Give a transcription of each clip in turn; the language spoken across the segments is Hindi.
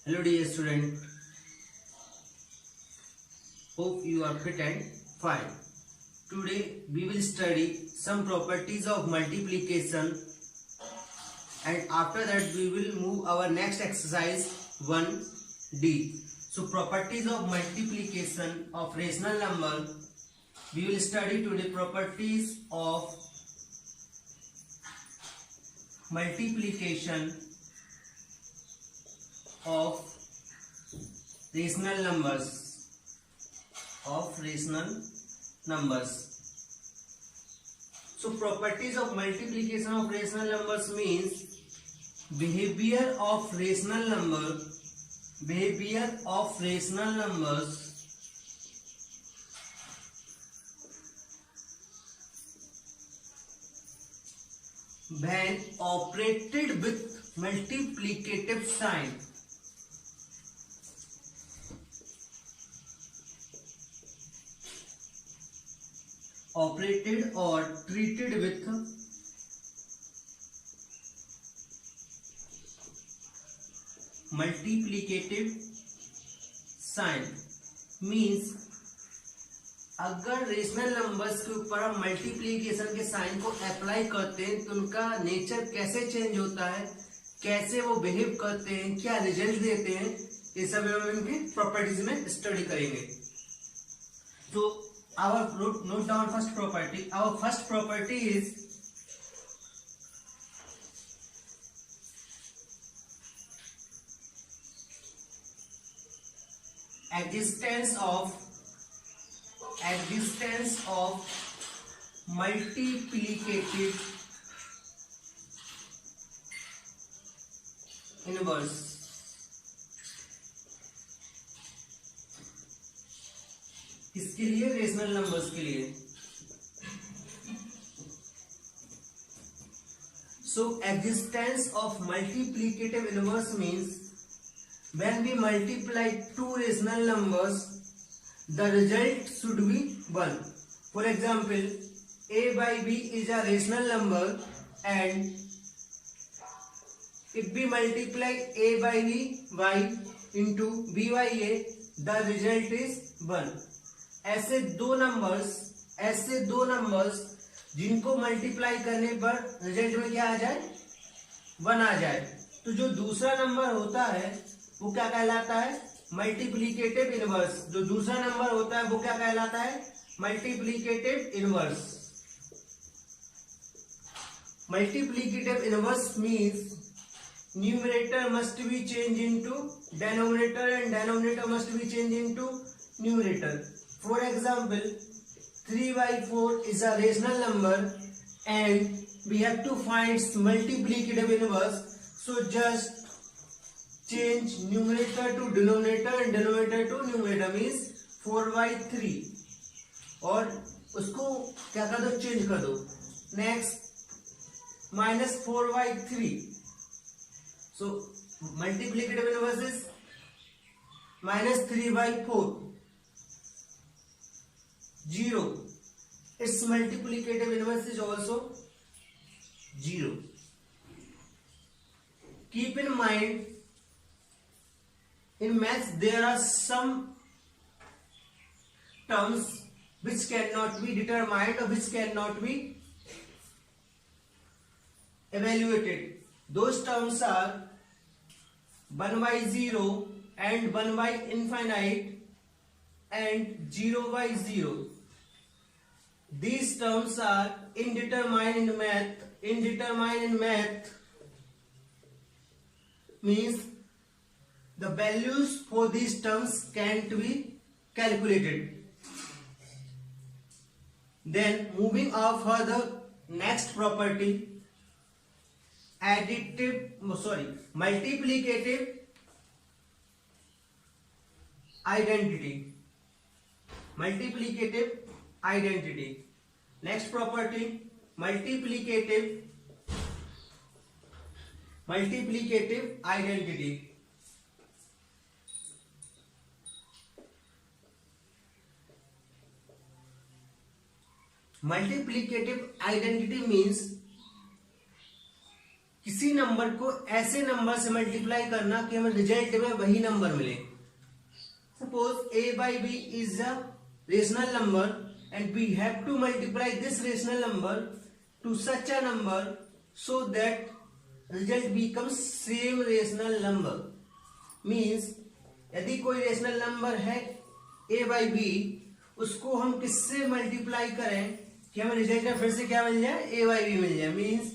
Hello dear student, hope you are fit and fine. Today we will study some properties of multiplication and after that we will move our next exercise 1D. So properties of multiplication of rational number. We will study today properties of multiplication of rational numbers. So properties of multiplication of rational numbers means behavior of rational numbers when operated with multiplicative sign. Operated or treated with multiplicative sign means अगर रेशनल नंबर्स के ऊपर हम मल्टीप्लीकेशन के साइन को अप्लाई करते हैं तो उनका नेचर कैसे चेंज होता है, कैसे वो बिहेव करते हैं, क्या रिजल्ट देते हैं, ये सब हम इनकी प्रॉपर्टीज में स्टडी करेंगे. तो note down first property. Our first property is existence of multiplicative inverse. किसके लिए? रेशनल नंबर्स के लिए. So existence of multiplicative inverse means when we multiply two rational numbers, the result should be 1. For example, a by b is a rational number and if we multiply a by by into b by a, the result is 1. ऐसे दो नंबर्स जिनको मल्टीप्लाई करने पर रिजल्ट में क्या आ जाए? 1 आ जाए. तो जो दूसरा नंबर होता है वो क्या कहलाता है? Multiplicative inverse. जो दूसरा नंबर होता है वो क्या कहलाता है? Multiplicative inverse. Multiplicative inverse means numerator must be change into denominator and denominator must be change into numerator. For example, 3 by 4 is a rational number and we have to find its multiplicative inverse. So just change numerator to denominator and denominator to numerator means 4 by 3 और उसको क्या कर दो? चेंज कर दो. Next minus 4 by 3. So multiplicative inverse is minus 3 by 4. 0. Its multiplicative inverse is also 0. Keep in mind, in maths there are some terms which cannot be determined or which cannot be evaluated. Those terms are 1 by 0 and 1 by infinite and 0 by 0. These terms are indeterminate in math. Indeterminate in math means the values for these terms can't be calculated. Then moving on further, next property, multiplicative identity. Multiplicative identity. Next property, multiplicative identity. Multiplicative identity means किसी नंबर को ऐसे नंबर से मल्टीप्लाई करना कि हमें रिजल्ट में वही नंबर मिले। Suppose a by b is a rational number and we have to multiply this rational number to such a number so that result becomes same rational number। means यदि कोई रेशनल नंबर है a by b, उसको हम किससे मल्टीप्लाई करें कि हमें रिजल्ट में फिर से क्या मिल जाए, a by b मिल जाए। Means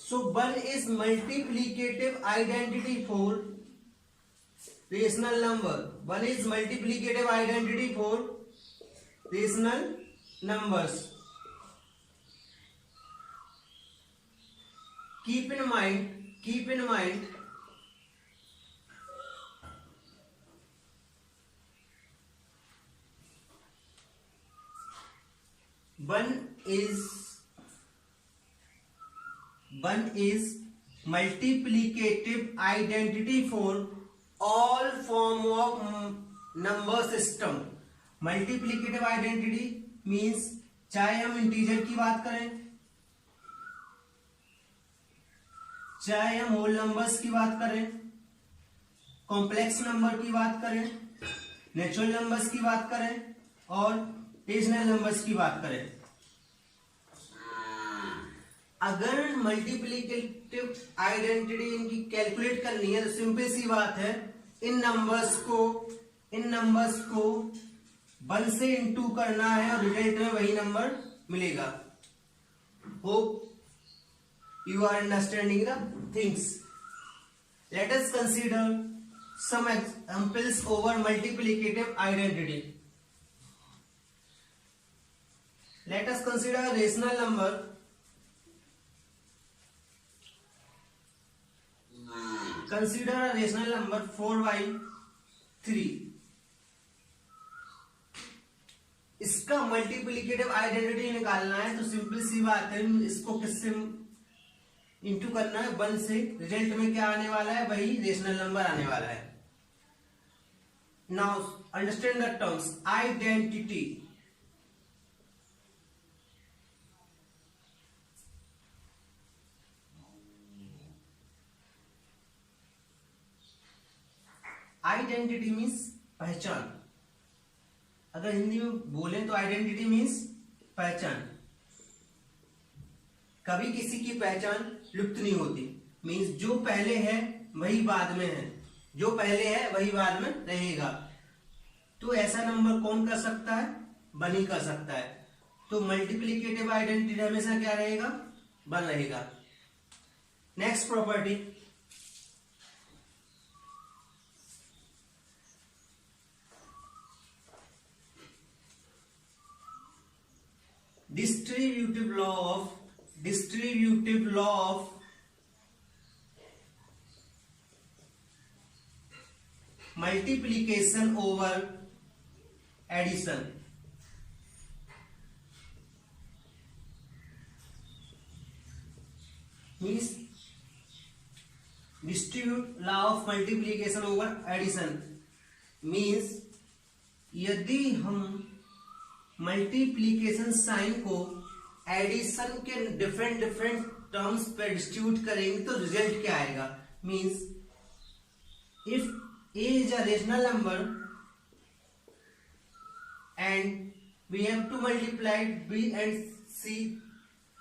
so 1 is multiplicative identity for rational number। 1 is multiplicative identity for rational numbers। keep in mind 1 is multiplicative identity for all form of number system। multiplicative identity means चाहे हम इंटीजर की बात करें, चाहे हम होल नंबर्स की बात करें, कॉम्प्लेक्स नंबर की बात करें, नेचुरल नंबर्स की बात करें और रेशनल नंबर्स की बात करें। अगर मल्टीप्लिकेटिव आइडेंटिटी इनकी कैलकुलेट करनी है तो सिंपल सी बात है, इन नंबर्स को 1 से इंटू करना है और रिजल्ट में वही नंबर मिलेगा। Hope you are understanding the things. Let us consider some examples over multiplicative identity. Let us consider rational number. Consider a rational number 4 by 3। इसका मल्टीप्लिकेटिव आइडेंटिटी निकालना है तो सिंपल सी बात है, इसको किससे इंटू करना है, 1 से। रिजल्ट में क्या आने वाला है, वही रेशनल नंबर आने वाला है। Now understand the terms. Identity identity means पहचान। अगर हिंदी में बोले तो आइडेंटिटी मीन्स पहचान। कभी किसी की पहचान लुप्त नहीं होती। मीन्स जो पहले है वही बाद में है, जो पहले है वही बाद में रहेगा। तो ऐसा नंबर कौन कर सकता है, 1 ही कर सकता है। तो मल्टीप्लिकेटिव आइडेंटिटी हमेशा क्या रहेगा, 1 रहेगा। Next property, distributive law of multiplication over addition। means distribute law of multiplication over addition means यदि हम मल्टीप्लीकेशन साइन को एडिशन के डिफरेंट टर्म्स पे डिस्ट्रीब्यूट करेंगे तो रिजल्ट क्या आएगा। Means if a is a rational number and we have to multiply b and c,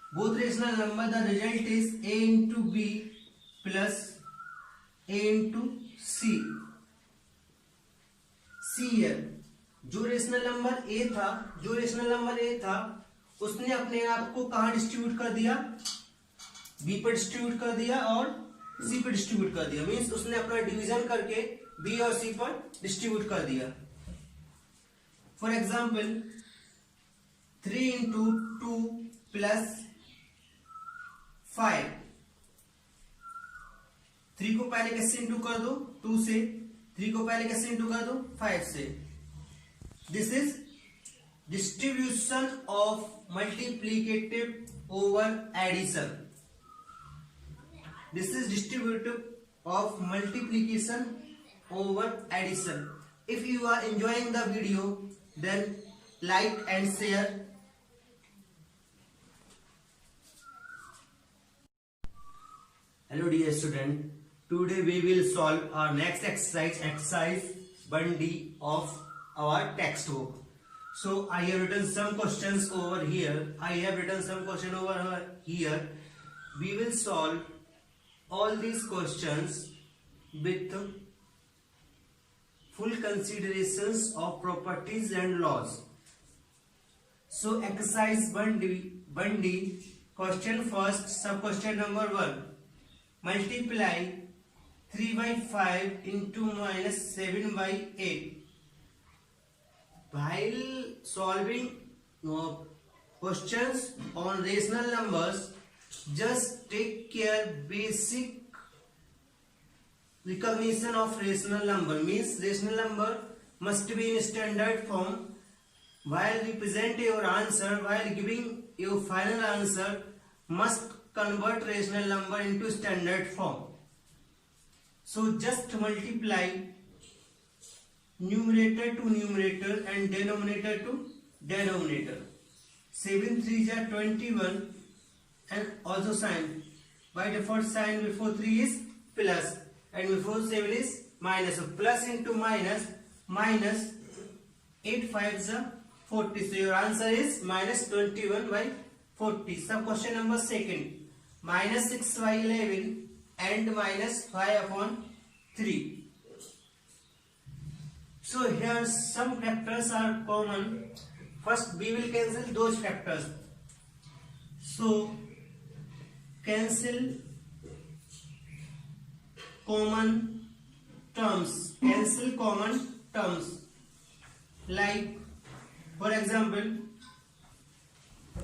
both rational number, the result is a into b plus a into c। here जो रेशनल नंबर ए था उसने अपने आप को कहां डिस्ट्रीब्यूट कर दिया, बी पर डिस्ट्रीब्यूट कर दिया और सी पर डिस्ट्रीब्यूट कर दिया। मींस उसने अपना डिवीजन करके बी और सी पर डिस्ट्रीब्यूट कर दिया। For example 3 into 2 plus 5। 3 को पहले कैसे इंटू कर दो, 2 से। 3 को पहले कैसे इंटू कर दो, 5 से। This is distribution of multiplicative over addition। This is distributive of multiplication over addition। If you are enjoying the video, then like and share। Hello dear student, today we will solve our next exercise 1D of our textbook. So I have written some questions over here. We will solve all these questions with full considerations of properties and laws. So exercise 1D, question first, sub question number 1. Multiply 3 by 5 into minus 7 by 8. While solving questions on rational numbers, just take care basic recognition of rational number. Means rational number must be in standard form. While represent your answer, while giving your final answer, must convert rational number into standard form. So just multiply numerator to numerator and denominator to denominator. 7 3s are 21 and also sign. By default sign before 3 is plus and before 7 is minus. So plus into minus, minus 8 5s are 40. So your answer is minus 21 by 40. Sub question number second. Minus 6 by 11 and minus 5 upon 3. So here some factors are common. First we will cancel those factors. So cancel common terms. Like for example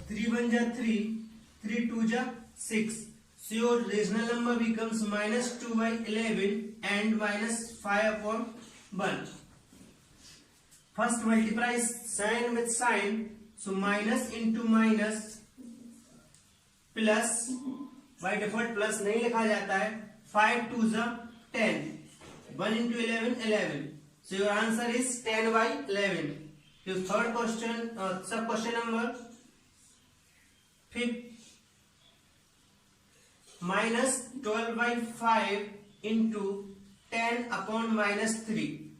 3 1 ja 3, 3 2 ja 6. So your rational number becomes minus 2 by 11 and minus 5 upon 1. First multiply sign with sign. So minus into minus plus, by default plus नहीं लिखा जाता है. 5 2 जा 10. 1 into 11 11. So your answer is 10 by 11. Your third question, sub question number 5. Minus 12 by 5 into 10 upon minus 3.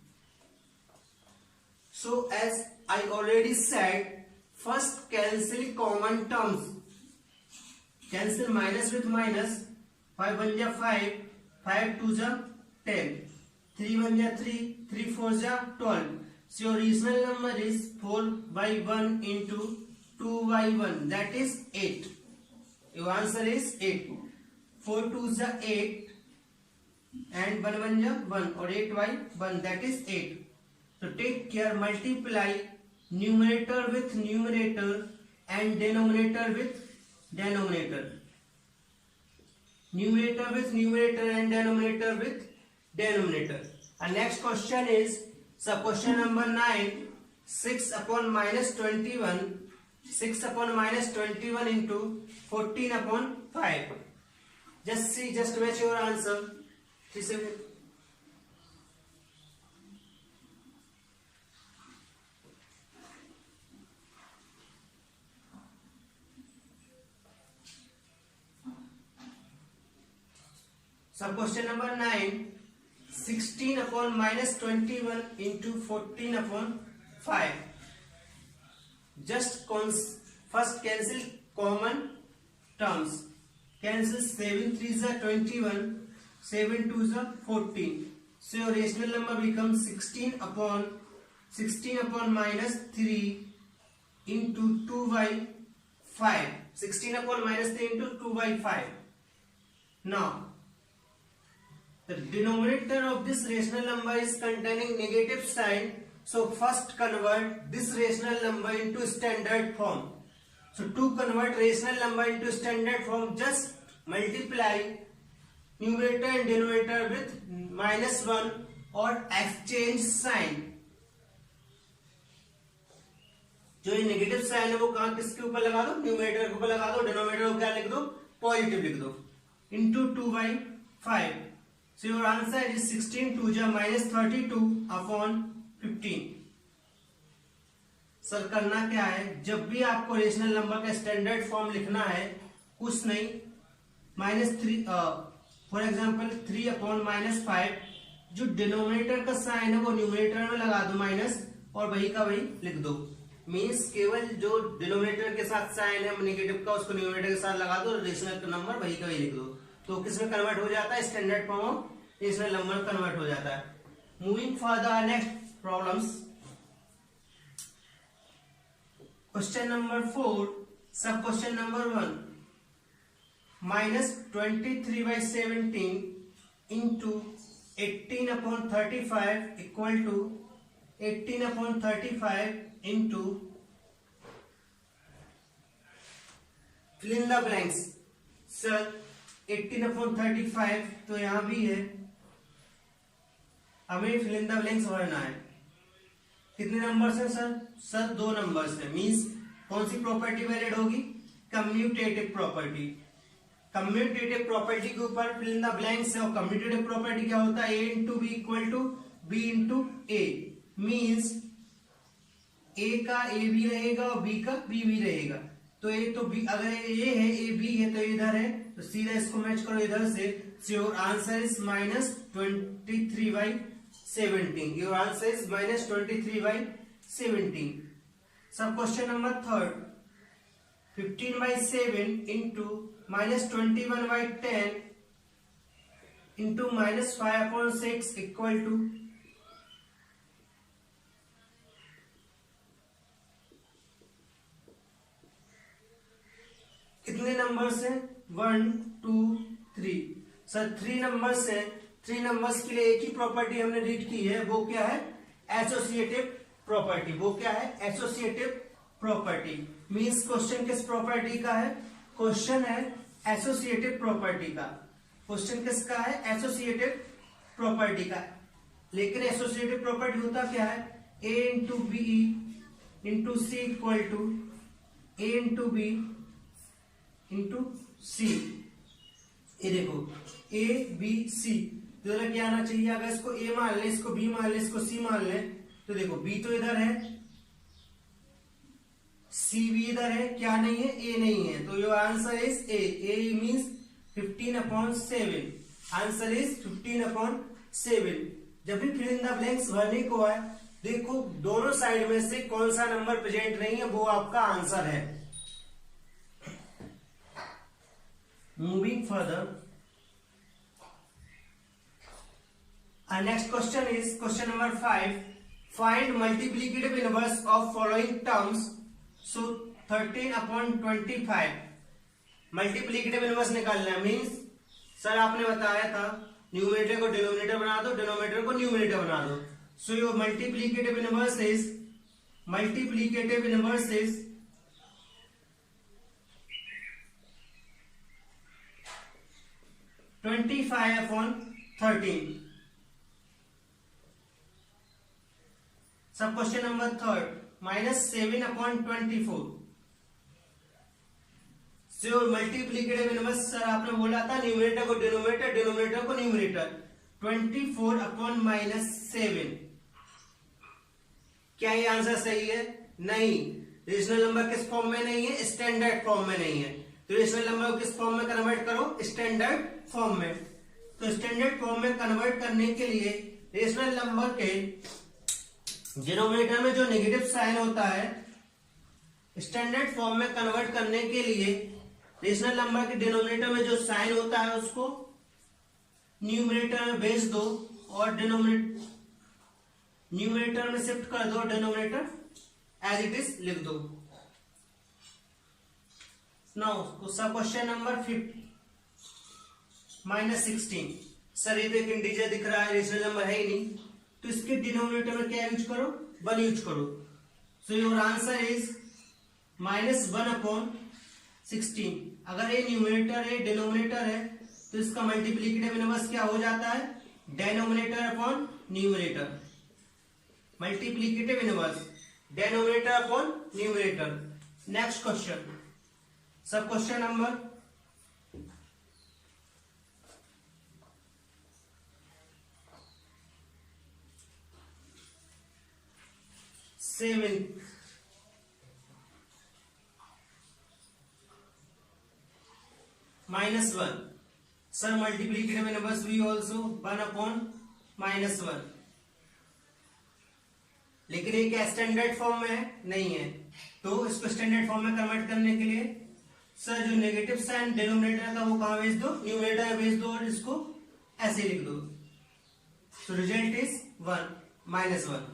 So as I already said, first cancel common terms. Cancel minus with minus. 5 1 ja 5, 5 2 ja 10, 3 1 ja 3, 3 4 ja 12. So your rational number is 4 by 1 into 2 by 1, that is 8. Your answer is 8. 4 2 ja 8 and 1 1 ja 1 or 8 by 1, that is 8. So take care, multiply numerator with numerator and denominator with denominator. Numerator with numerator and denominator with denominator. And next question is sub question number 9. 6 upon minus 21. 6 upon minus 21 into 14 upon 5. Just see, just match your answer. Sub question number 9. 16 upon minus 21 into 14 upon 5. Just first cancel common terms. Cancel 7 3s are 21, 7 2s are 14. So your rational number becomes 16 upon minus 3 into 2 by 5. 16 upon minus 3 into 2 by 5. Now the denominator of this rational number is containing negative sign. So first convert this rational number into standard form. So to convert rational number into standard form, just multiply numerator and denominator with minus 1 or exchange sign. जो ये नेगेटिव साइन है वो कहाँ किसके ऊपर लगा दो, न्यूमरेटर के ऊपर लगा दो, डिनोमिनेटर को क्या लिख दो, पॉजिटिव लिख दो, into 2 by 5. So your answer is 16 2 ja minus 32 upon 15. Sir करना क्या है, जब भी आपको रेशनल नंबर का स्टैंडर्ड फॉर्म लिखना है, कुछ नहीं, -3 फॉर एग्जाम्पल 3/-5, जो डिनोमिनेटर का साइन है वो न्यूमरेटर में लगा दो माइनस, और वही का वही लिख दो। मीन्स केवल जो डिनोमिनेटर के साथ साइन है नेगेटिव का, उसको न्यूमरेटर के साथ लगा दो, रेशनल नंबर वही का वही लिख दो। तो किसमें कन्वर्ट हो जाता है? Standard form of rational number convert हो जाता है। Moving for the next problems, question number 4, sub question number 1, -23/17 into 18/35 equal to 18/35 into fill in the blanks. Sir 18/35 तो यहां भी है, हमें फिल इन द ब्लैंक्स भरना है। कितने नंबर्स हैं सर? सर 2 नंबर्स हैं। मींस कौन सी प्रॉपर्टी वैलिड होगी? Commutative property. कम्यूटेटिव प्रॉपर्टी के ऊपर फिल इन द ब्लैंक्स है, और कम्यूटेटिव प्रॉपर्टी क्या होता है? a into B equal to B into A. Means a का a भी रहेगा और b का b भी रहेगा। तो a तो b, अगर a है a b है तो इधर है, तो सीधा इसको मैच करो इधर से। So your answer is -23/17। Your answer is -23/17। Sub question number 3, 15/7 into -21/10 into -5/6 equal to कितने नंबर्स हैं? 1 2 3। सर 3 नंबर्स हैं। 3 नंबर्स के लिए एक ही प्रॉपर्टी हमने रीड की है, वो क्या है? Associative property. वो क्या है? Associative property. मींस क्वेश्चन किस प्रॉपर्टी का है? क्वेश्चन है एसोसिएटिव प्रॉपर्टी का। क्वेश्चन किसका है? एसोसिएटिव प्रॉपर्टी का। लेकिन एसोसिएटिव प्रॉपर्टी होता क्या है? a into b into c equal to a into b into c. ये देखो a b c, तो इधर क्या आना चाहिए? अगर इसको a मान ले, इसको b मान ले, इसको c मान ले, तो देखो b तो इधर है, c भी इधर है, क्या नहीं है? a नहीं है। तो your answer is a। a means 15/7। Answer is 15/7। जब भी फिल इन द ब्लैंक्स भरने को आए, देखो दोनों साइड में से कौन सा नंबर प्रेजेंट नहीं है, वो आपका आंसर है। Moving further, our next question is question number 5. Find multiplicative inverse of following terms. So 13/25 multiplicative inverse निकालना है। मीन्स सर आपने बताया था न्यूमरेटर को डिनोमिनेटर बना दो, डिनोमिनेटर को न्यूमरेटर बना दो। So your multiplicative inverse is 25/13। सब क्वेश्चन नंबर 3, -7/24। सो मल्टीप्लीकेटिव इनवर्स सर आपने बोला था न्यूमरेटर को डिनोमिनेटर, डिनोमिनेटर को न्यूमरेटर। 24/-7। क्या ये आंसर सही है? नहीं। रेशनल नंबर किस फॉर्म में नहीं है? स्टैंडर्ड फॉर्म में नहीं है। तो रेशनल नंबर को किस फॉर्म में कन्वर्ट करो? स्टैंडर्ड फॉर्म में। तो स्टैंडर्ड फॉर्म में कन्वर्ट करने के लिए रेशनल नंबर के डिनोमिनेटर में जो नेगेटिव साइन होता है, स्टैंडर्ड फॉर्म में कन्वर्ट करने के लिए रेशनल नंबर के डिनोमिनेटर में जो साइन होता है उसको न्यूमरेटर में भेज दो, और न्यूमरेटर में शिफ्ट कर दो, डिनोमिनेटर एज इट इज लिख दो। नाउ सब क्वेश्चन नंबर 5, -16। सर ये तो एक इंटीजर दिख रहा है, रेशनल नंबर है ही नहीं, तो इसके डिनोमिनेटर में क्या यूज करो? 1 यूज करो। सो योर आंसर इज -1/16। अगर ये न्यूमरेटर है, डिनोमिनेटर है, तो इसका मल्टीप्लीकेटिव इनवर्स क्या हो जाता है? Denominator upon numerator. Multiplicative inverse denominator upon numerator. Next question, sub question number 7। -1। Sir multiplicative inverse भी ऑल्सो 1/-1, लेकिन ये क्या स्टैंडर्ड फॉर्म में है? नहीं है। तो इसको स्टैंडर्ड फॉर्म में कन्वर्ट करने के लिए सर जो नेगेटिव साइन डिनोमिनेटर का वो कहां भेज दो? न्यूमरेटर में भेज दो और इसको ऐसे लिख दो। तो रिजल्ट इज 1 -1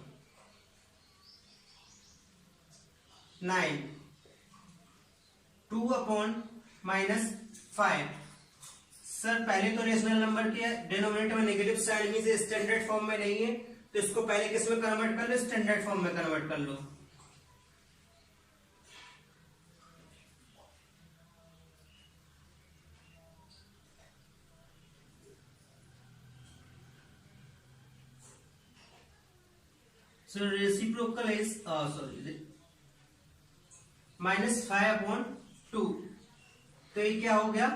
9 2/-5। सर पहले तो रेशनल नंबर के डिनोमिनेटर में negative sign means standard form में नहीं है, तो इसको पहले किस में कन्वर्ट कर लो? स्टैंडर्ड फॉर्म में कन्वर्ट कर लो। So reciprocal is -5/2। तो ये क्या हो गया?